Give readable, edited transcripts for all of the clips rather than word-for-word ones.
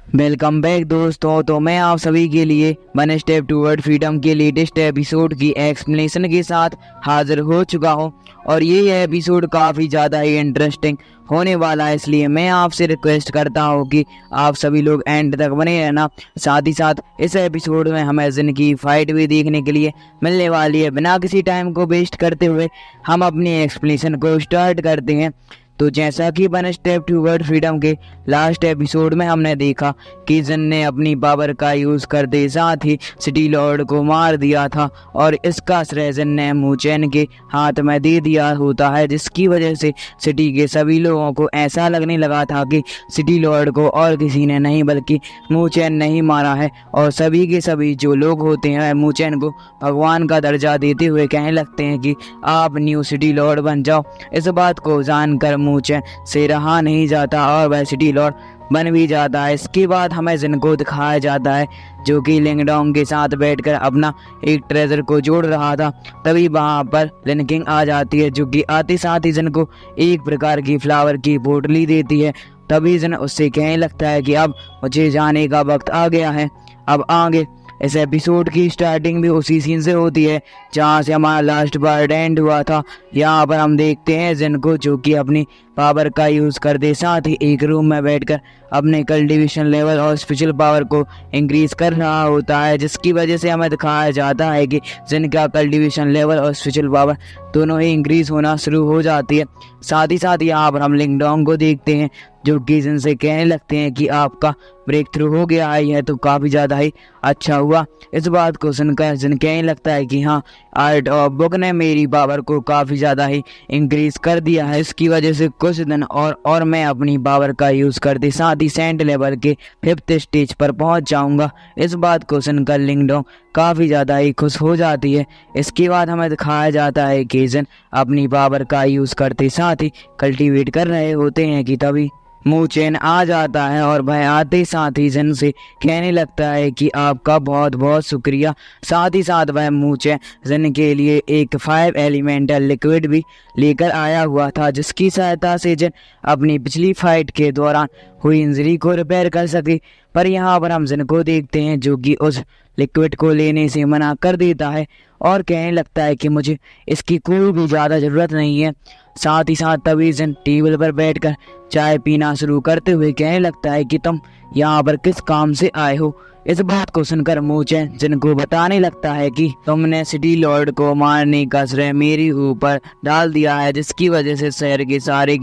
Welcome back दोस्तों। तो मैं आप सभी के लिए वन स्टेप टूवर्ड फ्रीडम के लेटेस्ट एपिसोड की एक्सप्लेनेशन के साथ हाजिर हो चुका हूं और ये एपिसोड काफ़ी ज़्यादा ही इंटरेस्टिंग होने वाला है, इसलिए मैं आपसे रिक्वेस्ट करता हूं कि आप सभी लोग एंड तक बने रहना। साथ ही साथ इस एपिसोड में हमें जिन की फाइट भी देखने के लिए मिलने वाली है। बिना किसी टाइम को वेस्ट करते हुए हम अपनी एक्सप्लेनेशन को स्टार्ट करते हैं। तो जैसा कि वन स्टेप टूवर्ड फ्रीडम के लास्ट एपिसोड में हमने देखा कि जिन ने अपनी पावर का यूज़ करते साथ ही सिटी लॉर्ड को मार दिया था और इसका श्रेय जिन ने मूचेन के हाथ में दे दिया होता है, जिसकी वजह से सिटी के सभी लोगों को ऐसा लगने लगा था कि सिटी लॉर्ड को और किसी ने नहीं बल्कि मूचेन ने ही मारा है। और सभी के सभी जो लोग होते हैं मूचेन को भगवान का दर्जा देते हुए कहने लगते हैं कि आप न्यू सिटी लॉर्ड बन जाओ। इस बात को जानकर मूचेन से रहा नहीं जाता और वह सिटी लॉर्ड बन भी जाता है। इसके बाद हमें जिन को दिखाया जाता है जो कि लिंगडोंग के साथ बैठकर अपना एक ट्रेजर को जोड़ रहा था। तभी वहां पर लिन किंग आ जाती है, जो कि आते साथ ही जिन को एक प्रकार की फ्लावर की पोटली देती है। तभी जिन उससे कहने लगता है कि अब मुझे जाने का वक्त आ गया है। अब आगे इस एपिसोड की स्टार्टिंग भी उसी सीन से होती है जहाँ से हमारा लास्ट पार्ट एंड हुआ था। यहाँ पर हम देखते हैं जिन को जो कि अपनी पावर का यूज़ करते साथ ही एक रूम में बैठकर अपने कल्टीवेशन लेवल और स्पेशल पावर को इंक्रीज कर रहा होता है, जिसकी वजह से हमें दिखाया जाता है कि जिन का कल्टीवेशन लेवल और स्पेशल पावर दोनों ही इंक्रीज होना शुरू हो जाती है। साथ ही साथ यहाँ पर हम लिंगडोंग को देखते हैं जो कि जिनसे कहने लगते हैं कि आपका ब्रेक थ्रू हो गया है, यह तो काफ़ी ज़्यादा ही अच्छा हुआ। इस बात को सुनकर जिन कहने लगता है कि हाँ, आर्ट ऑफ बुक ने मेरी पावर को काफ़ी ज़्यादा ही इंक्रीज कर दिया है। इसकी वजह से कुछ दिन और मैं अपनी पावर का यूज़ करते साथ ही सेंट लेवल के 5th स्टेज पर पहुंच जाऊंगा। इस बात को सुनकर लिंगडोंग काफ़ी ज़्यादा ही खुश हो जाती है। इसके बाद हमें दिखाया जाता है कि जिन अपनी पावर का यूज़ करते साथ ही कल्टीवेट कर रहे होते हैं कि तभी मूचेन आ जाता है और वह आते साथ ही जिन से कहने लगता है कि आपका बहुत बहुत शुक्रिया। साथ ही साथ वह मूचेन जिन के लिए एक 5 एलिमेंटल लिक्विड भी लेकर आया हुआ था, जिसकी सहायता से जिन अपनी पिछली फाइट के दौरान हुई इंजरी को रिपेयर कर सके। पर यहाँ पर हम जिन को देखते हैं जो कि उस लिक्विड को लेने से मना कर देता है और कहने लगता है कि मुझे इसकी कोई भी ज़्यादा ज़रूरत नहीं है। साथ ही साथ तभी जिन टेबल पर बैठकर चाय पीना शुरू करते हुए कहने लगता है कि तुम यहाँ पर किस काम से आए हो। इस बात को सुनकर मूचेन जिन को बताने लगता है कि तुमने सिटी लॉर्ड को मारने का श्रेय मेरे ऊपर डाल दिया है, जिसकी वजह से शहर के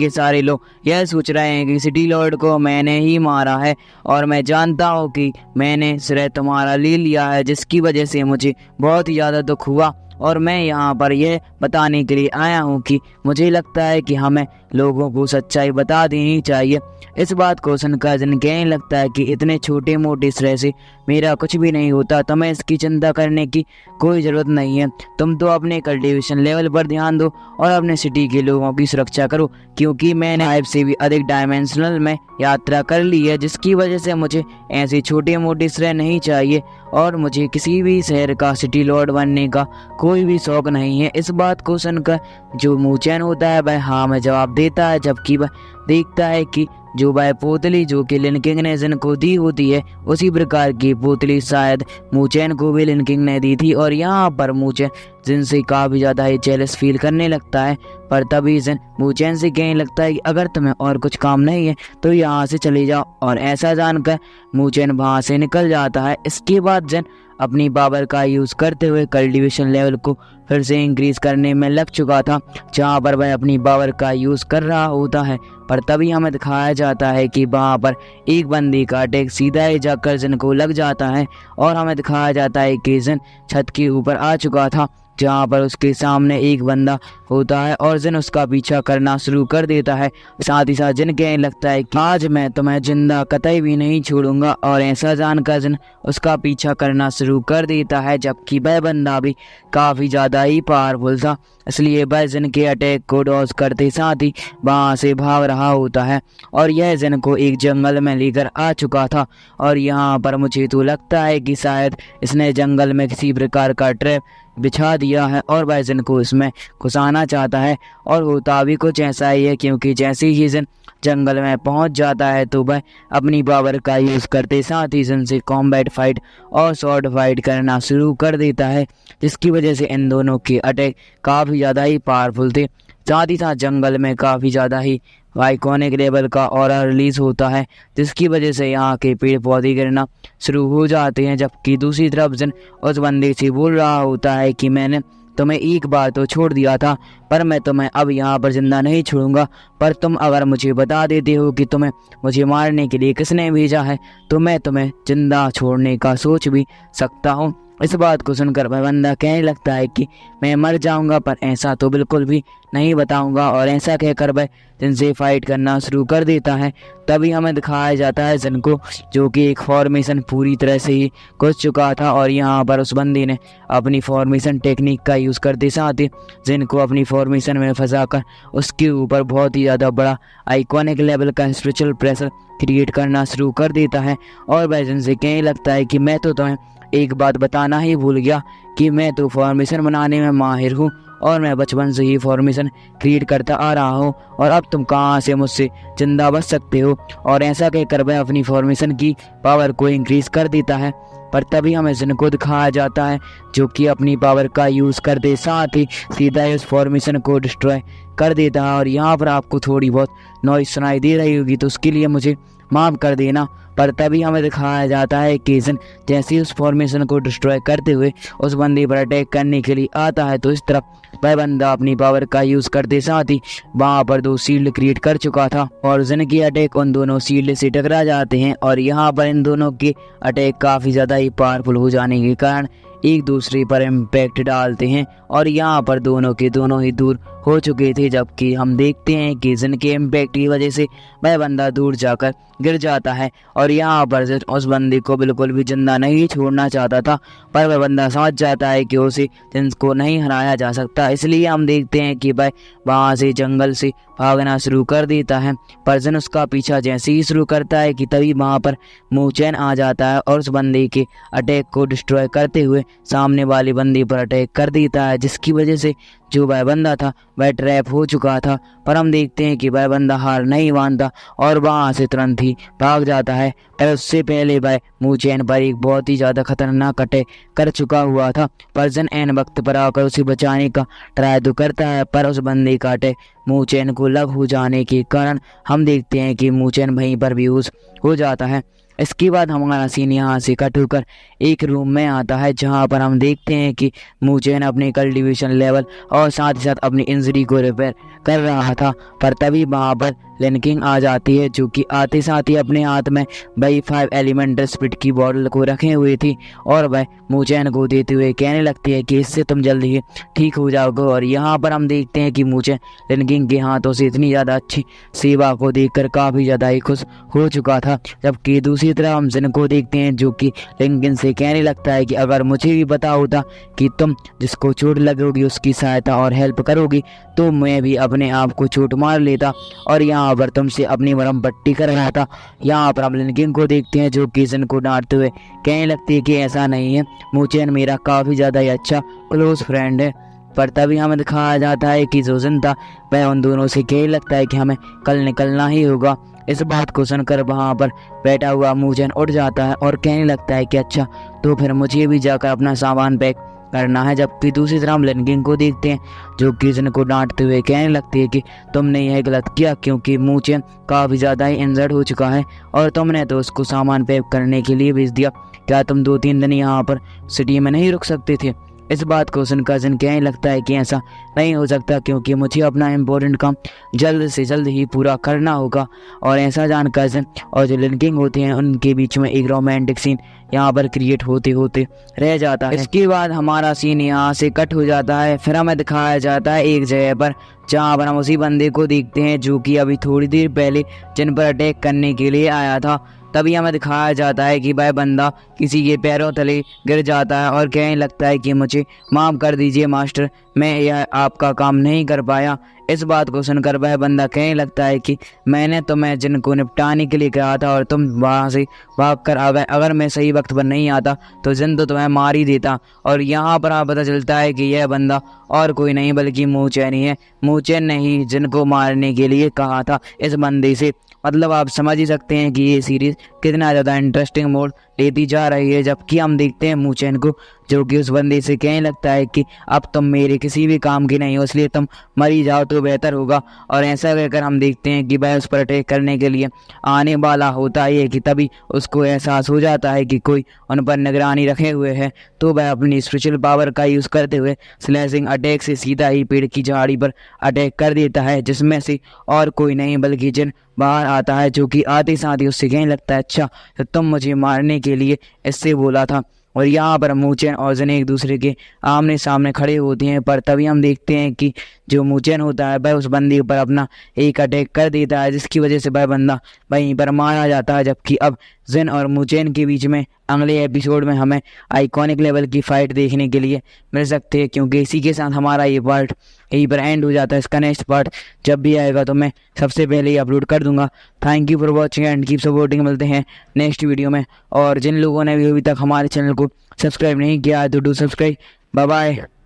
सारे लोग यह सोच रहे हैं कि सिटी लॉर्ड को मैंने ही मारा है और मैं जानता हूँ कि मैंने श्रेय तुम्हारा ले लिया है, जिसकी वजह से मुझे बहुत ही ज़्यादा दुख हुआ। और मैं यहाँ पर यह बताने के लिए आया हूँ कि मुझे लगता है कि हमें लोगों को सच्चाई बता देनी चाहिए। इस बात को सुनकर जिन कहने लगता है कि इतने छोटे मोटे श्रेय से मेरा कुछ भी नहीं होता, तुम्हें इसकी चिंता करने की कोई ज़रूरत नहीं है। तुम तो अपने कल्टीवेशन लेवल पर ध्यान दो और अपने सिटी के लोगों की सुरक्षा करो, क्योंकि मैंने 5 से भी अधिक डायमेंशनल में यात्रा कर ली है, जिसकी वजह से मुझे ऐसे छोटे मोटे श्रेय नहीं चाहिए और मुझे किसी भी शहर का सिटी लॉर्ड बनने का कोई भी शौक नहीं है। इस बात को सुनकर जो मूचेन होता है वह हाँ में जवाब देता है, जबकि वह देखता है कि जो वह पोतली जो कि लिन किंग ने जिन को दी होती है उसी प्रकार की पोतली शायद मूचेन को भी लिन किंग ने दी थी। और यहाँ पर मूचेन जिन से काफ़ी ज़्यादा ही जेलस फील करने लगता है। पर तभी जिन मूचेन से कहने लगता है कि अगर तुम्हें और कुछ काम नहीं है तो यहाँ से चले जाओ, और ऐसा जानकर मूचेन वहाँ से निकल जाता है। इसके बाद जिन अपनी पावर का यूज़ करते हुए कल्टीवेशन लेवल को फिर से इंक्रीज करने में लग चुका था, जहाँ पर वह अपनी पावर का यूज़ कर रहा होता है। पर तभी हमें दिखाया जाता है कि वहाँ पर एक बंदी का अटैक सीधा ही जाकर जिन को लग जाता है और हमें दिखाया जाता है कि जिन छत के ऊपर आ चुका था, जहाँ पर उसके सामने एक बंदा होता है और जिन उसका पीछा करना शुरू कर देता है। साथ ही साथ जिन कहने लगता है कि आज मैं तुम्हें जिंदा कतई भी नहीं छोड़ूंगा, और ऐसा जानकर जिन उसका पीछा करना शुरू कर देता है, जबकि वह बंदा भी काफ़ी ज़्यादा ही पावरफुल था, इसलिए वह जिन के अटैक को डॉज करते साथ ही वहाँ से भाग रहा होता है। और यह जिन को एक जंगल में लेकर आ चुका था और यहाँ पर मुझे तो लगता है कि शायद इसने जंगल में किसी प्रकार का ट्रैप बिछा दिया है और वह जिन को इसमें घुसाना चाहता है। और होता भी कुछ ऐसा ही है, क्योंकि जैसे ही जिन जंगल में पहुंच जाता है तो वह अपनी पावर का यूज़ करते साथ ही जिन से कॉम्बैट फाइट और शॉर्ट फाइट करना शुरू कर देता है, जिसकी वजह से इन दोनों के अटैक काफ़ी ज़्यादा ही पावरफुल थे। साथ ही साथ जंगल में काफ़ी ज़्यादा ही आइकॉनिक लेवल का ऑरा रिलीज होता है, जिसकी वजह से यहाँ के पेड़ पौधे गिरना शुरू हो जाते हैं। जबकि दूसरी तरफ जिन उस बंदे से बोल रहा होता है कि मैंने तुम्हें एक बार तो छोड़ दिया था, पर मैं तुम्हें अब यहाँ पर जिंदा नहीं छोड़ूंगा, पर तुम अगर मुझे बता देते हो कि तुम्हें मुझे मारने के लिए किसने भेजा है तो मैं तुम्हें जिंदा छोड़ने का सोच भी सकता हूँ। इस बात को सुनकर वह बंदा कहने लगता है कि मैं मर जाऊंगा, पर ऐसा तो बिल्कुल भी नहीं बताऊंगा। और ऐसा कहकर वह जिनसे फाइट करना शुरू कर देता है। तभी हमें दिखाया जाता है जिन को, जो कि एक फॉर्मेशन पूरी तरह से ही घुस चुका था और यहाँ पर उस बंदे ने अपनी फॉर्मेशन टेक्निक का यूज़ करते साथ ही जिन को अपनी फॉर्मेशन में फंसाकर उसके ऊपर बहुत ही ज़्यादा बड़ा आइकॉनिक लेवल का स्पिरिचुअल प्रेशर क्रिएट करना शुरू कर देता है। और वह जिनसे कहने लगता है कि मैं तो तुम्हें एक बात बताना ही भूल गया कि मैं तो फॉर्मेशन बनाने में माहिर हूँ और मैं बचपन से ही फॉर्मेशन क्रिएट करता आ रहा हूँ, और अब तुम कहाँ से मुझसे जिंदा बच सकते हो। और ऐसा कहकर वह अपनी फॉर्मेशन की पावर को इंक्रीज कर देता है। पर तभी हमें जिन को दिखाया जाता है, जो कि अपनी पावर का यूज़ करते साथ ही सीधा उस फॉर्मेशन को डिस्ट्रॉय कर देता है। और यहाँ पर आपको थोड़ी बहुत नॉइज सुनाई दे रही होगी, तो उसके लिए मुझे माफ़ कर देना। पर तभी हमें दिखाया जाता है कि जिन जैसे ही उस फॉर्मेशन को डिस्ट्रॉय करते हुए उस बंदे पर अटैक करने के लिए आता है, तो इस तरफ वह बंदा अपनी पावर का यूज़ करते साथ ही वहाँ पर 2 शील्ड क्रिएट कर चुका था और जिन की अटैक उन दोनों शील्ड से टकरा जाते हैं। और यहाँ पर इन दोनों के अटैक काफ़ी ज़्यादा ही पावरफुल हो जाने के कारण एक दूसरे पर इम्पैक्ट डालते हैं और यहाँ पर दोनों के दोनों ही दूर हो चुके थे। जबकि हम देखते हैं कि जिनके इम्पैक्ट की वजह से वह बंदा दूर जाकर गिर जाता है और यहाँ पर उस बंदे को बिल्कुल भी जिंदा नहीं छोड़ना चाहता था, पर वह बंदा समझ जाता है कि उसे जिनको नहीं हराया जा सकता। इसलिए हम देखते हैं कि वह वहाँ से जंगल से भागना शुरू कर देता है। पर जिन उसका पीछा जैसे ही शुरू करता है कि तभी वहाँ पर मूचैन आ जाता है और उस बंदे के अटैक को डिस्ट्रॉय करते हुए सामने वाले बंदे पर अटैक कर देता है, जिसकी वजह से जो वह बंदा था वह ट्रैप हो चुका था। पर हम देखते हैं कि वह बंदा हार नहीं मानता और वहाँ से तुरंत ही भाग जाता है। पर उससे पहले वह मूचैन पर एक बहुत ही ज़्यादा खतरनाक अटैक कर चुका हुआ था। पर जिन ऐन वक्त पर आकर उसे बचाने का ट्राई तो करता है, पर उस बंदे का अटैक मूचैन को लग हो जाने के कारण हम देखते हैं कि मूचैन वहीं पर बेहोश हो जाता है। इसके बाद हमारा सीन यहाँ से कट होकर एक रूम में आता है, जहाँ पर हम देखते हैं कि मूचैन अपने कल्टीवेशन लेवल और साथ ही साथ अपनी इंजरी को रिपेयर कर रहा था। पर तभी वहाँ पर लिन किंग आ जाती है, जो कि आते साथ ही अपने हाथ में वही 5 एलिमेंटल स्पिरिट की बॉटल को रखे हुए थी और वह मूचैन को देते हुए कहने लगती है कि इससे तुम जल्द ही ठीक हो जाओगे। और यहाँ पर हम देखते हैं कि मूचैन लिन किंग के हाथों से इतनी ज़्यादा अच्छी सेवा को देखकर काफ़ी ज़्यादा ही खुश हो चुका था। जबकि दूसरी तरफ हम जिन को देखते हैं, जो कि लिन किंग से कहने लगता है कि अगर मुझे भी पता होता कि तुम जिसको चोट लगोगी उसकी सहायता और हेल्प करोगी तो मैं भी अपने आप को चोट मार लेता और यहाँ पर तुमसे अपनी मरहम पट्टी कर रहा था। यहाँ पर हम लिन किंग को देखते हैं, जो कि जिन को डांटते हुए कहने लगती है कि ऐसा नहीं है, मूचैन मेरा काफ़ी ज़्यादा ही अच्छा क्लोज फ्रेंड है। पर तभी हमें दिखाया जाता है कि जो जिन था वह उन दोनों से कहने लगता है कि हमें कल निकलना ही होगा। इस बात को सुनकर वहाँ पर बैठा हुआ मूचैन उठ जाता है और कहने लगता है कि अच्छा तो फिर मुझे भी जाकर अपना सामान पैक करना है। जबकि दूसरी तरफ हम लिन किंग को देखते हैं, जो कि जिन को डांटते हुए कहने लगती है कि तुमने यह गलत किया, क्योंकि मूचैन काफ़ी ज़्यादा ही इंजर्ड हो चुका है और तुमने तो उसको सामान पैक करने के लिए भेज दिया। क्या तुम 2-3 दिन यहाँ पर सिटी में नहीं रुक सकते थे? इस बात को सुनकर जिन कहने लगता है कि ऐसा नहीं हो सकता, क्योंकि मुझे अपना इम्पोर्टेंट काम जल्द से जल्द ही पूरा करना होगा। और ऐसा जानकर जिन और जो लिन किंग होते हैं उनके बीच में एक रोमांटिक सीन यहाँ पर क्रिएट होते होते रह जाता है। इसके बाद हमारा सीन यहाँ से कट हो जाता है। फिर हमें दिखाया जाता है एक जगह पर, जहाँ पर हम उसी बंदे को देखते हैं जो कि अभी थोड़ी देर पहले जिन पर अटैक करने के लिए आया था। तभी हमें दिखाया जाता है कि वह बंदा किसी के पैरों तले गिर जाता है और कहने लगता है कि मुझे माफ़ कर दीजिए मास्टर, मैं यह आपका काम नहीं कर पाया। इस बात को सुनकर वह बंदा कहने लगता है कि मैंने तुम्हें जिन को निपटाने के लिए कहा था और तुम वहाँ से भागकर आ गए। अगर मैं सही वक्त पर नहीं आता तो जिन तो तुम्हें मार ही देता। और यहाँ पर पता चलता है कि यह बंदा और कोई नहीं बल्कि मूचैन ही है। मूचैन ने ही जिनको मारने के लिए कहा था इस बंदे से। मतलब आप समझ ही सकते हैं कि ये सीरीज़ कितना ज़्यादा इंटरेस्टिंग मोड लेती जा रही है। जबकि हम देखते हैं मूचैन को जो कि उस बंदे से कहने लगता है कि अब तुम मेरे किसी भी काम की नहीं हो, इसलिए तुम मरी जाओ तो बेहतर होगा। और ऐसा कहकर हम देखते हैं कि वह उस पर अटैक करने के लिए आने वाला होता है कि तभी उसको एहसास हो जाता है कि कोई उन पर निगरानी रखे हुए है। तो वह अपनी स्पिरिचुअल पावर का यूज़ करते हुए स्लैशिंग अटैक से सीधा ही पेड़ की झाड़ी पर अटैक कर देता है, जिसमें से और कोई नहीं बल्कि जिन बाहर आता है, जो कि आते साथ ही उससे कहने लगता है अच्छा तो तुम मुझे मारने के लिए इससे बोला था। और यहाँ पर मूचैन और जिन एक दूसरे के आमने सामने खड़े होते हैं, पर तभी हम देखते हैं कि जो मूचैन होता है वह उस बंदे पर अपना एक अटैक कर देता है, जिसकी वजह से वह बंदा वहीं पर मारा जाता है। जबकि अब जिन और मूचैन के बीच में अगले एपिसोड में हमें आइकॉनिक लेवल की फ़ाइट देखने के लिए मिल सकती है, क्योंकि इसी के साथ हमारा ये पार्ट यहीं पर एंड हो जाता है। इसका नेक्स्ट पार्ट जब भी आएगा तो मैं सबसे पहले ही अपलोड कर दूंगा। Thank you for watching and keep supporting. मिलते हैं नेक्स्ट वीडियो में। और जिन लोगों ने भी अभी तक हमारे चैनल को सब्सक्राइब नहीं किया है तो डू सब्सक्राइब। Bye bye.